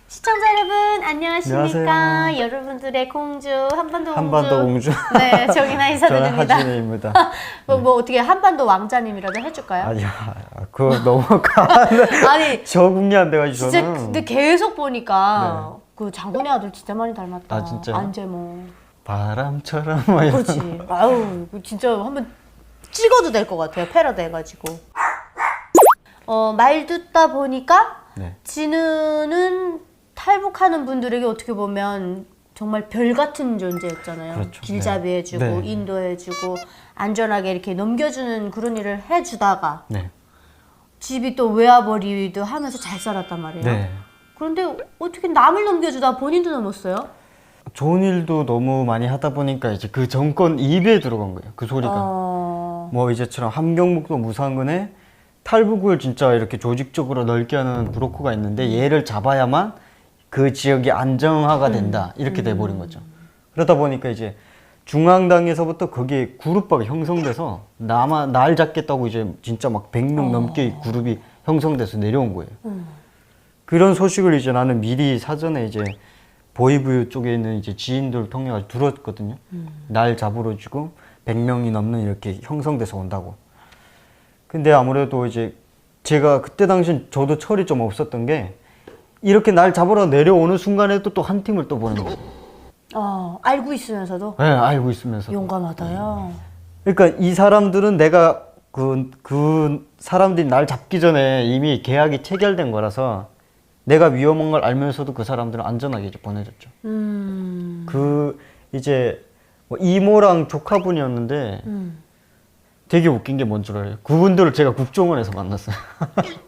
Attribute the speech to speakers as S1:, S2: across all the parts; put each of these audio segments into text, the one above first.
S1: 시청자 여러분 안녕하십니까?
S2: 안녕하세요.
S1: 여러분들의 공주 한반도 공주.
S2: 한반도 공주.
S1: 네, 정인아 인사드립니다.
S2: 저는 하진우입니다.
S1: 뭐 어떻게 한반도 왕자님이라도 해줄까요?
S2: 아니야, 그거 너무 강한데.
S1: 아니
S2: 적응이 안 돼가지고
S1: 진짜
S2: 저는.
S1: 근데 계속 보니까 그 장군의 아들 진짜 많이 닮았다.
S2: 아, 진짜요?
S1: 안재모.
S2: 바람처럼 뭐 이런.
S1: 그렇지. 아유 진짜 한번 찍어도 될 것 같아요. 패러디 해가지고. 말 듣다 보니까
S2: 네.
S1: 진우는 탈북하는 분들에게 어떻게 보면 정말 별 같은 존재였잖아요.
S2: 그렇죠.
S1: 길잡이해주고
S2: 네.
S1: 인도해주고 안전하게 이렇게 넘겨주는 그런 일을 해주다가
S2: 네.
S1: 집이 또 외화벌이도 하면서 잘 살았단 말이에요.
S2: 네.
S1: 그런데 어떻게 남을 넘겨주다 본인도 넘었어요?
S2: 좋은 일도 너무 많이 하다 보니까 이제 그 정권 입에 들어간 거예요. 그 소리가. 뭐 이제처럼 함경북도 무상군에 탈북을 진짜 이렇게 조직적으로 넓게 하는 브로커가 있는데 얘를 잡아야만 그 지역이 안정화가 된다. 이렇게 돼버린 거죠. 그러다 보니까 이제 중앙당에서부터 거기에 그룹화가 형성돼서 날 잡겠다고 이제 진짜 막 100명 넘게 그룹이 형성돼서 내려온 거예요. 그런 소식을 이제 나는 미리 사전에 이제 보이브유 쪽에 있는 이제 지인들을 통해 가지고 들었거든요. 날 잡으러 주고 100명이 넘는 이렇게 형성돼서 온다고. 근데 아무래도 이제 제가 그때 당시 저도 철이 좀 없었던 게 이렇게 날 잡으러 내려오는 순간에 또 한 팀을 또 보는 거예요.
S1: 알고 있으면서도
S2: 네, 알고 있으면서.
S1: 용감하다요.
S2: 그러니까 이 사람들은 내가 그 사람들이 날 잡기 전에 이미 계약이 체결된 거라서 내가 위험한 걸 알면서도 그 사람들은 안전하게 이제 보내줬죠. 그 이제 뭐 이모랑 조카분이었는데 되게 웃긴 게 뭔 줄 알아요? 그분들을 제가 국정원에서 만났어요.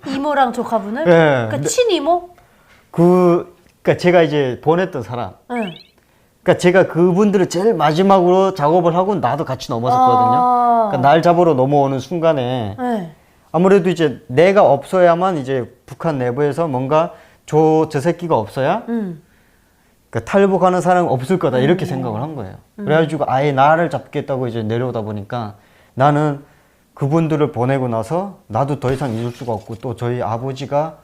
S1: 이모랑 조카분을?
S2: 네,
S1: 그러니까
S2: 근데-
S1: 친이모?
S2: 그러니까 제가 이제 보냈던 사람.
S1: 응.
S2: 그러니까 제가 그분들을 제일 마지막으로 작업을 하고 나도 같이 넘어섰거든요. 그러니까 날 잡으러 넘어오는 순간에
S1: 네.
S2: 아무래도 이제 내가 없어야만 이제 북한 내부에서 뭔가 저 새끼가 없어야 그러니까 탈북하는 사람 없을 거다 이렇게 생각을 한 거예요. 그래가지고 아예 나를 잡겠다고 이제 내려오다 보니까 나는 그분들을 보내고 나서 나도 더 이상 잊을 수가 없고 또 저희 아버지가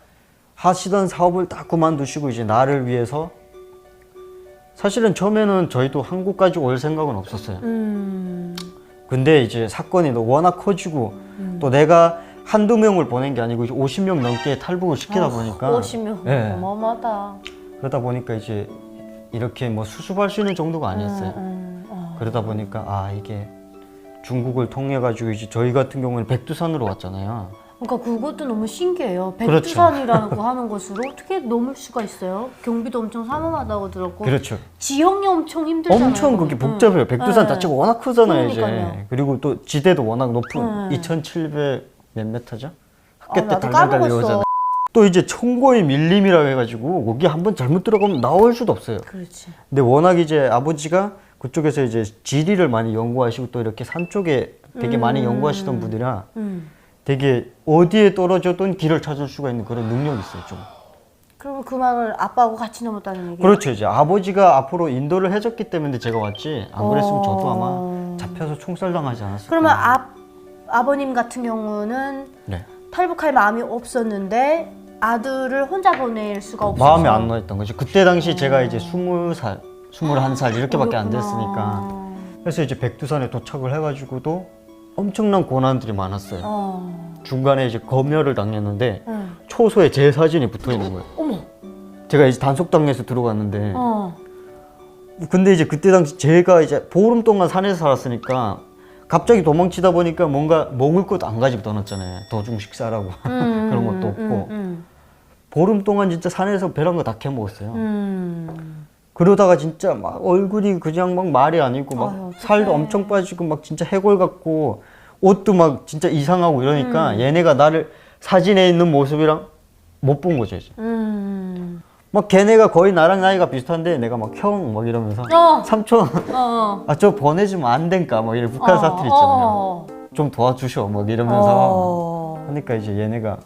S2: 하시던 사업을 다 그만두시고 이제 나를 위해서 사실은 처음에는 저희도 한국까지 올 생각은 없었어요. 근데 이제 사건이 워낙 커지고 또 내가 한두 명을 보낸 게 아니고 50명 넘게 탈북을 시키다 보니까
S1: 50명.
S2: 네.
S1: 어마어마하다.
S2: 그러다 보니까 이제 이렇게 뭐 수습할 수 있는 정도가 아니었어요. 그러다 보니까 아 이게 중국을 통해 가지고 이제 저희 같은 경우는 백두산으로 왔잖아요.
S1: 그러니까 그것도 너무 신기해요.
S2: 그렇죠.
S1: 백두산이라는 거 하는 곳으로 어떻게 넘을 수가 있어요? 경비도 엄청 삼엄하다고 들었고
S2: 그렇죠.
S1: 지형이 엄청 힘들잖아요.
S2: 엄청 그게 복잡해요. 백두산
S1: 네.
S2: 자체가 워낙 크잖아요,
S1: 그러니까요.
S2: 이제. 그리고 또 지대도 워낙 높은
S1: 네.
S2: 2,700 몇 메타죠? 학교 때
S1: 나도
S2: 달달달
S1: 까먹었어.
S2: 외우잖아. 또 이제 청고의 밀림이라고 해가지고 거기 한번 잘못 들어가면 나올 수도 없어요.
S1: 그렇지.
S2: 근데 워낙 이제 아버지가 그쪽에서 이제 지리를 많이 연구하시고 또 이렇게 산 쪽에 되게 많이 연구하시던 분이라 되게 어디에 떨어졌던 길을 찾을 수가 있는 그런 능력이 있어요, 좀.
S1: 그리고 그 말을 아빠하고 같이 넘었다는 얘기.
S2: 그렇죠. 이제 아버지가 앞으로 인도를 해줬기 때문에 제가 왔지 안 그랬으면 저도 아마 잡혀서 총살당하지 않았을까.
S1: 그러면 아버님 같은 경우는
S2: 네.
S1: 탈북할 마음이 없었는데 아들을 혼자 보낼 수가 없어서
S2: 마음에 안 나있던 거죠. 그때 당시 제가 이제 20살, 21살 이렇게밖에 안 됐으니까. 그래서 이제 백두산에 도착을 해가지고도 엄청난 고난들이 많았어요. 중간에 이제 검열을 당했는데 초소에 제 사진이 붙어 있는 거예요.
S1: 어머.
S2: 제가 이제 단속당에서 들어갔는데 근데 이제 그때 당시 제가 이제 보름 동안 산에서 살았으니까 갑자기 도망치다 보니까 뭔가 먹을 것도 안 가지고 떠났잖아요. 도중 식사라고 그런 것도 없고 보름 동안 진짜 산에서 배란 거 다 캐먹었어요. 그러다가 진짜 막 얼굴이 그냥 막 말이 아니고 막
S1: 아유, 어떡해.
S2: 살도 엄청 빠지고 막 진짜 해골 같고 옷도 막 진짜 이상하고 이러니까 얘네가 나를 사진에 있는 모습이랑 못 본 거죠 이제. 막 걔네가 거의 나랑 나이가 비슷한데 내가 막 형 막 이러면서 삼촌 아 저 보내주면 안 된까 막 이런 북한 사투리 있잖아요. 좀 도와주셔 막 이러면서 하니까 이제 얘네가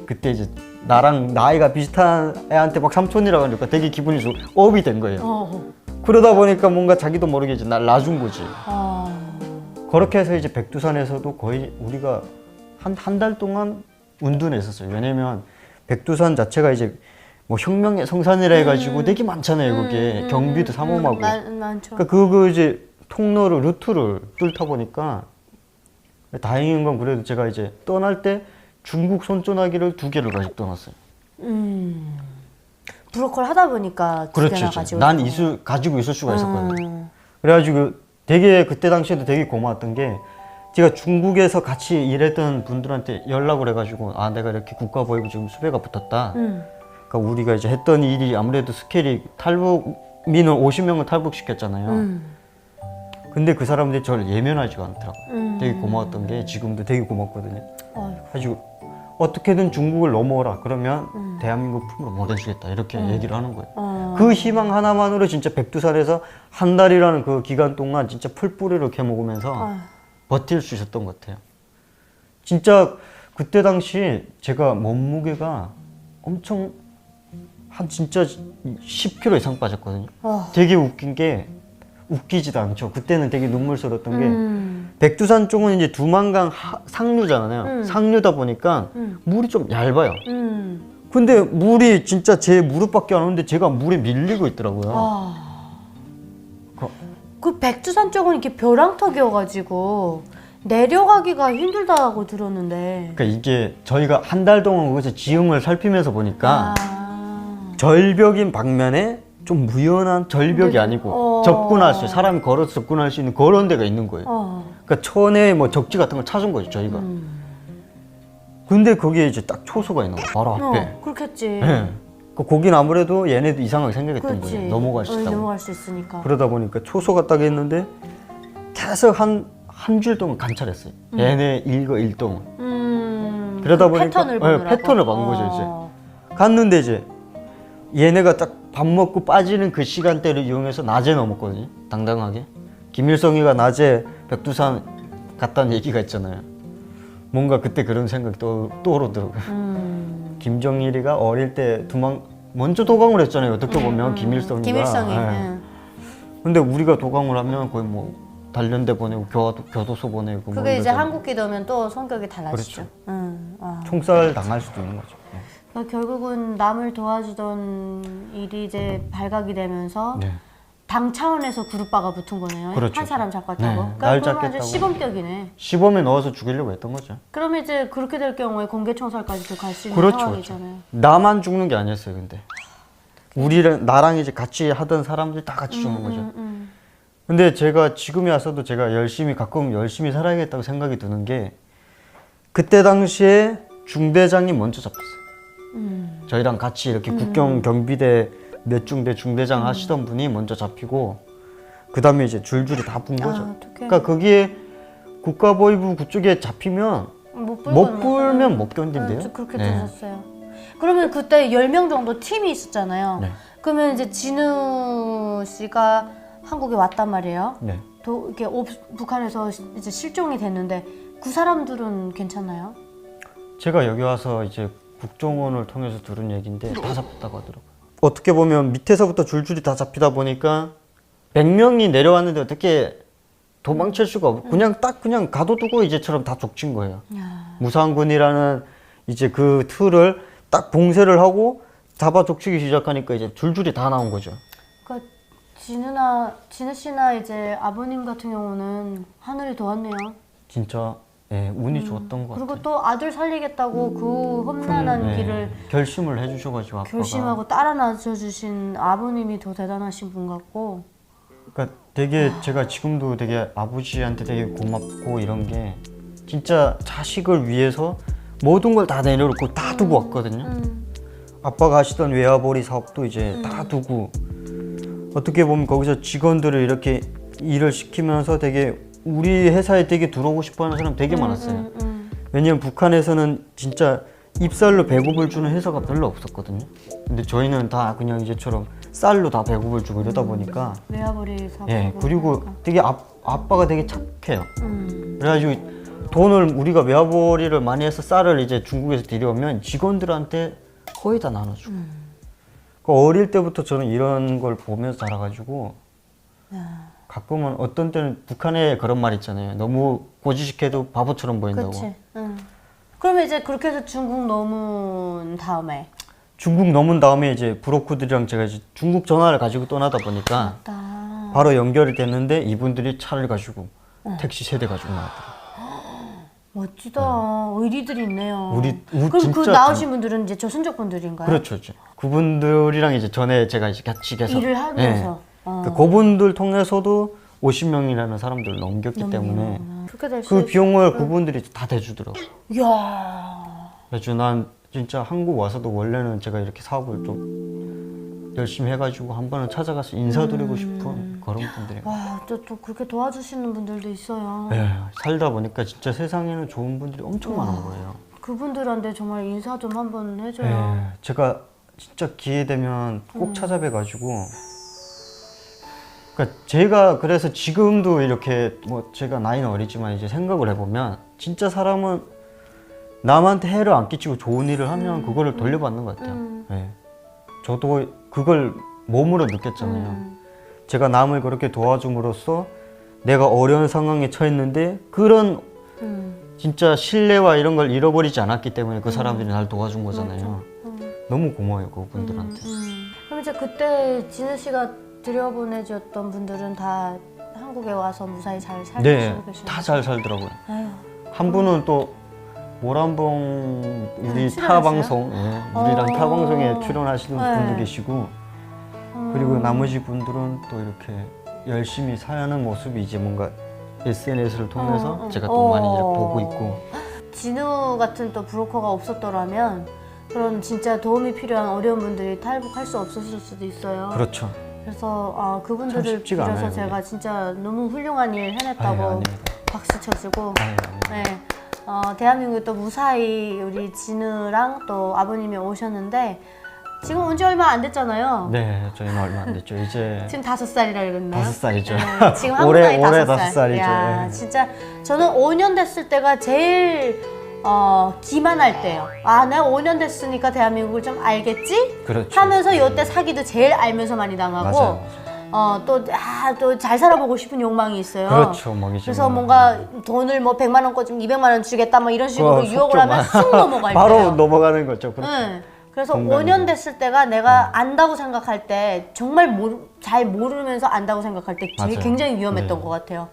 S2: 그때 이제 나랑 나이가 비슷한 애한테 막 삼촌이라고 하니까 되게 기분이 좋고 업이 된 거예요. 그러다 보니까 뭔가 자기도 모르게 이제 날 놔준 거지. 그렇게 해서 이제 백두산에서도 거의 우리가 한 달 동안 운둔했었어요. 왜냐면 백두산 자체가 이제 뭐 혁명의 성산이라 해가지고 되게 많잖아요. 그게 경비도 삼엄하고.
S1: 많죠.
S2: 그러니까 그거 이제 통로를 루트를 뚫다 보니까 다행인 건 그래도 제가 이제 떠날 때 중국 손전화기를 2개를 가지고 떠났어요.
S1: 브로콜 하다 보니까 두
S2: 그렇죠.
S1: 개나 가지고.
S2: 난 가지고 있을 수가 있었거든요. 그래가지고 되게 그때 당시에도 되게 고마웠던 게 제가 중국에서 같이 일했던 분들한테 연락을 해가지고 아 내가 이렇게 국가보위부 지금 수배가 붙었다. 그러니까 우리가 이제 했던 일이 아무래도 스케일이 민을 50명을 탈북시켰잖아요. 근데 그 사람들이 저를 예면하지가 않더라고요. 되게 고마웠던 게 지금도 되게 고맙거든요. 가지고 어떻게든 중국을 넘어오라 그러면 대한민국 품으로 모아주겠다 이렇게 얘기를 하는 거예요. 그 희망 하나만으로 진짜 백두산에서 한 달이라는 그 기간 동안 진짜 풀뿌리를 캐먹으면서 버틸 수 있었던 것 같아요. 진짜 그때 당시 제가 몸무게가 엄청 한 진짜 10kg 이상 빠졌거든요. 되게 웃긴 게 웃기지도 않죠. 그때는 되게 눈물스러웠던 게 백두산 쪽은 이제 두만강 상류잖아요. 상류다 보니까 물이 좀 얇아요. 근데 물이 진짜 제 무릎밖에 안 오는데 제가 물에 밀리고 있더라고요.
S1: 그 백두산 쪽은 이렇게 벼랑턱이어가지고 내려가기가 힘들다고 들었는데.
S2: 그러니까 이게 저희가 한 달 동안 거기서 지형을 살피면서 보니까 절벽인 방면에 좀 무연한 절벽이 아니고 접근할 수 사람이 걸어서 접근할 수 있는 그런 데가 있는 거예요. 그러니까 천에 뭐 적지 같은 걸 찾은 거죠 저희가. 근데 거기에 이제 딱 초소가 있는 거예요 바로 앞에.
S1: 그렇겠지.
S2: 네. 거긴 아무래도 얘네도 이상하게 생각했던
S1: 그렇지.
S2: 거예요. 넘어갈 수 있다고.
S1: 넘어갈 수 있으니까.
S2: 그러다 보니까 초소가 딱 있는데 계속 한 줄 동안 관찰했어요. 얘네 일동을. 그러다 보니까
S1: 패턴을 보느라고?
S2: 패턴을 본 거죠 이제. 갔는데 이제 얘네가 딱 밥 먹고 빠지는 그 시간대를 이용해서 낮에 넘었거든요. 당당하게. 김일성이가 낮에 백두산 갔다는 얘기가 있잖아요. 뭔가 그때 그런 생각이 떠오르더라고요. 김정일이가 어릴 때 먼저 도강을 했잖아요. 어떻게 보면 김일성이가.
S1: 김일성이.
S2: 네. 근데 우리가 도강을 하면 거의 뭐 단련대 보내고 교도소 보내고
S1: 그게
S2: 뭐
S1: 이제
S2: 이러잖아요.
S1: 한국 기도면 또 성격이 달라지죠.
S2: 그렇죠. 총살 당할 수도 있는 거죠. 네.
S1: 그러니까 결국은 남을 도와주던 일이 이제 발각이 되면서
S2: 네.
S1: 당 차원에서 그룹바가 붙은 거네요.
S2: 그렇죠.
S1: 한 사람 잡았다고.
S2: 네.
S1: 그러니까
S2: 날
S1: 그러면 아주
S2: 잡겠다고.
S1: 시범격이네.
S2: 시범에 넣어서 죽이려고 했던 거죠.
S1: 그러면 이제 그렇게 될 경우에 공개청살까지도 갈 수 있는
S2: 그렇죠.
S1: 상황이잖아요.
S2: 나만 죽는 게 아니었어요, 근데. 나랑 이제 같이 하던 사람들이 다 같이 죽는 거죠. 근데 제가 지금에 와서도 제가 가끔 열심히 살아야겠다고 생각이 드는 게 그때 당시에 중대장이 먼저 잡혔어요. 저희랑 같이 이렇게 국경 경비대 몇 중대 중대장 하시던 분이 먼저 잡히고 그 다음에 이제 줄줄이 다 푼 거죠.
S1: 어떡해.
S2: 그러니까 거기에 국가보위부 그쪽에 잡히면
S1: 못
S2: 불면 못 견딘대요.
S1: 그렇게
S2: 네.
S1: 들었어요. 그러면 그때 10명 정도 팀이 있었잖아요.
S2: 네.
S1: 그러면 이제 진우 씨가 한국에 왔단 말이에요.
S2: 네.
S1: 이렇게 북한에서 이제 실종이 됐는데 그 사람들은 괜찮나요?
S2: 제가 여기 와서 이제 국정원을 통해서 들은 얘기인데 다 잡혔다고 하더라고요. 어떻게 보면 밑에서부터 줄줄이 다 잡히다 보니까 100명이 내려왔는데 어떻게 도망칠 수가 없고 그냥 가둬두고 이제처럼 다 족친 거예요. 무상군이라는 이제 그 틀을 딱 봉쇄를 하고 잡아 족치기 시작하니까 이제 줄줄이 다 나온 거죠.
S1: 그러니까 진우 씨나 이제 아버님 같은 경우는 하늘이 도왔네요.
S2: 진짜 운이 좋았던 것
S1: 그리고
S2: 같아요.
S1: 또 아들 살리겠다고 그 험난한 길을
S2: 결심을 해주셔가지고 아빠가.
S1: 결심하고 따라 나서주신 아버님이 더 대단하신 분 같고.
S2: 그러니까 되게 제가 지금도 되게 아버지한테 되게 고맙고 이런 게 진짜 자식을 위해서 모든 걸 다 내려놓고 다 두고 왔거든요. 아빠가 하시던 외화벌이 사업도 이제 다 두고 어떻게 보면 거기서 직원들을 이렇게 일을 시키면서 되게 우리 회사에 되게 들어오고 싶어하는 사람 되게 많았어요. 왜냐면 북한에서는 진짜 입살로 배급을 주는 회사가 별로 없었거든요. 근데 저희는 다 그냥 이제처럼 쌀로 다 배급을 주고 이러다 보니까
S1: 외화벌이 사업.
S2: 그리고 되게 아빠가 되게 착해요. 그래가지고 돈을 우리가 외화벌이를 많이 해서 쌀을 이제 중국에서 들여오면 직원들한테 거의 다 나눠주고. 그러니까 어릴 때부터 저는 이런 걸 보면서 자라가지고 가끔은 어떤 때는 북한에 그런 말 있잖아요. 너무 고지식해도 바보처럼 보인다고.
S1: 그렇지. 그러면 이제 그렇게 해서 중국 넘은 다음에
S2: 중국 넘은 다음에 이제 브로커들이랑 제가 이제 중국 전화를 가지고 떠나다 보니까
S1: 맞다.
S2: 바로 연결이 됐는데 이분들이 차를 가지고 택시 3대 가지고 나왔더라고요.
S1: 멋지다. 의리들이 있네요.
S2: 그럼
S1: 그럼
S2: 진짜
S1: 그 나오신 분들은 이제 조선족 분들인가요?
S2: 그렇죠. 이제 그분들이랑 이제 전에 제가 이제 같이 계속
S1: 일을 하면서.
S2: 그분들 통해서도 50명이라는 사람들을 넘겼기 때문에
S1: 그렇게 될 수
S2: 그
S1: 있...
S2: 비용을 그분들이 다 대주더라고요.
S1: 이야.
S2: 그래서 난 진짜 한국 와서도 원래는 제가 이렇게 사업을 좀 열심히 해가지고 한 번은 찾아가서 인사드리고 싶은 그런 분들이
S1: 와, 또 그렇게 도와주시는 분들도 있어요.
S2: 네, 살다 보니까 진짜 세상에는 좋은 분들이 엄청 많은 거예요.
S1: 그분들한테 정말 인사 좀 한번 해줘요.
S2: 네, 제가 진짜 기회 되면 꼭 찾아뵈가지고 그러니까 제가 그래서 지금도 이렇게 뭐 제가 나이는 어리지만 이제 생각을 해보면 진짜 사람은 남한테 해를 안 끼치고 좋은 일을 하면 그거를 돌려받는 것 같아요. 네. 저도 그걸 몸으로 느꼈잖아요. 제가 남을 그렇게 도와줌으로써 내가 어려운 상황에 처했는데 그런 진짜 신뢰와 이런 걸 잃어버리지 않았기 때문에 그 사람들이 날 도와준 거잖아요. 너무 고마워요 그분들한테.
S1: 그럼 이제 그때 진우 씨가 들여보내줬던 분들은 다 한국에 와서 무사히 잘 살고
S2: 네,
S1: 계시나요?
S2: 다 잘 살더라고요.
S1: 아유.
S2: 한 분은 또 모란봉 우리
S1: 출연하세요?
S2: 타방송, 우리랑 타방송에 출연하시는
S1: 네.
S2: 분도 계시고 그리고 나머지 분들은 또 이렇게 열심히 사는 모습이 이제 뭔가 SNS를 통해서 제가 또 많이 이제 보고 있고
S1: 진우 같은 또 브로커가 없었더라면 그런 진짜 도움이 필요한 어려운 분들이 탈북할 수 없었을 수도 있어요.
S2: 그렇죠.
S1: 그래서
S2: 참
S1: 그분들을
S2: 쉽지가
S1: 빌어서
S2: 않아요,
S1: 제가 진짜 너무 훌륭한 일 해냈다고
S2: 아유, 아닙니다.
S1: 박수 쳐주고
S2: 아닙니다.
S1: 네. 대한민국에 또 무사히 우리 진우랑 또 아버님이 오셨는데 지금 온 지 얼마 안 됐잖아요.
S2: 네, 저희는 얼마 안 됐죠. 이제
S1: 지금 5살이라 그랬나요?
S2: 5살이죠.
S1: 네, 지금 한국
S2: 올해
S1: 나이 5살.
S2: 5살이죠.
S1: 야,
S2: 네.
S1: 진짜 저는 5년 됐을 때가 제일 기만할 때예요. 아, 내가 5년 됐으니까 대한민국을 좀 알겠지?
S2: 그렇죠.
S1: 하면서 이때 사기도 제일 알면서 많이 당하고
S2: 맞아요.
S1: 또 잘 살아보고 싶은 욕망이 있어요.
S2: 그렇죠, 먹이죠.
S1: 그래서 뭔가 돈을 뭐 100만 원 꽂으면 200만 원 주겠다 뭐 이런 식으로
S2: 그거
S1: 유혹을
S2: 속 좀
S1: 하면 쑥 넘어갈
S2: 바로
S1: 거예요.
S2: 넘어가는 거죠. 그렇죠.
S1: 네. 그래서
S2: 공감이
S1: 5년 됐을 때가 내가 안다고 생각할 때 정말 잘 모르면서 안다고 생각할 때
S2: 맞아요.
S1: 굉장히 위험했던
S2: 네.
S1: 것 같아요.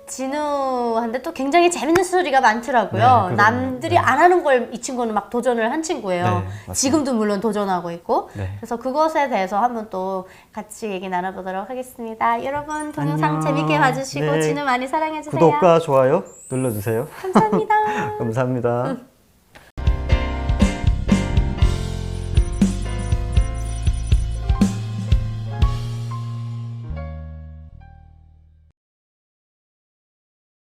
S1: 진우한테 또 굉장히 재밌는 스토리가 많더라고요.
S2: 네, 그럼요.
S1: 남들이
S2: 네.
S1: 안 하는 걸 이 친구는 막 도전을 한 친구예요.
S2: 네, 맞습니다.
S1: 지금도 물론 도전하고 있고.
S2: 네.
S1: 그래서 그것에 대해서 한번 또 같이 얘기 나눠보도록 하겠습니다. 여러분 동영상
S2: 안녕.
S1: 재밌게 봐주시고
S2: 네.
S1: 진우 많이 사랑해주세요.
S2: 구독과 좋아요 눌러주세요.
S1: 감사합니다.
S2: 감사합니다.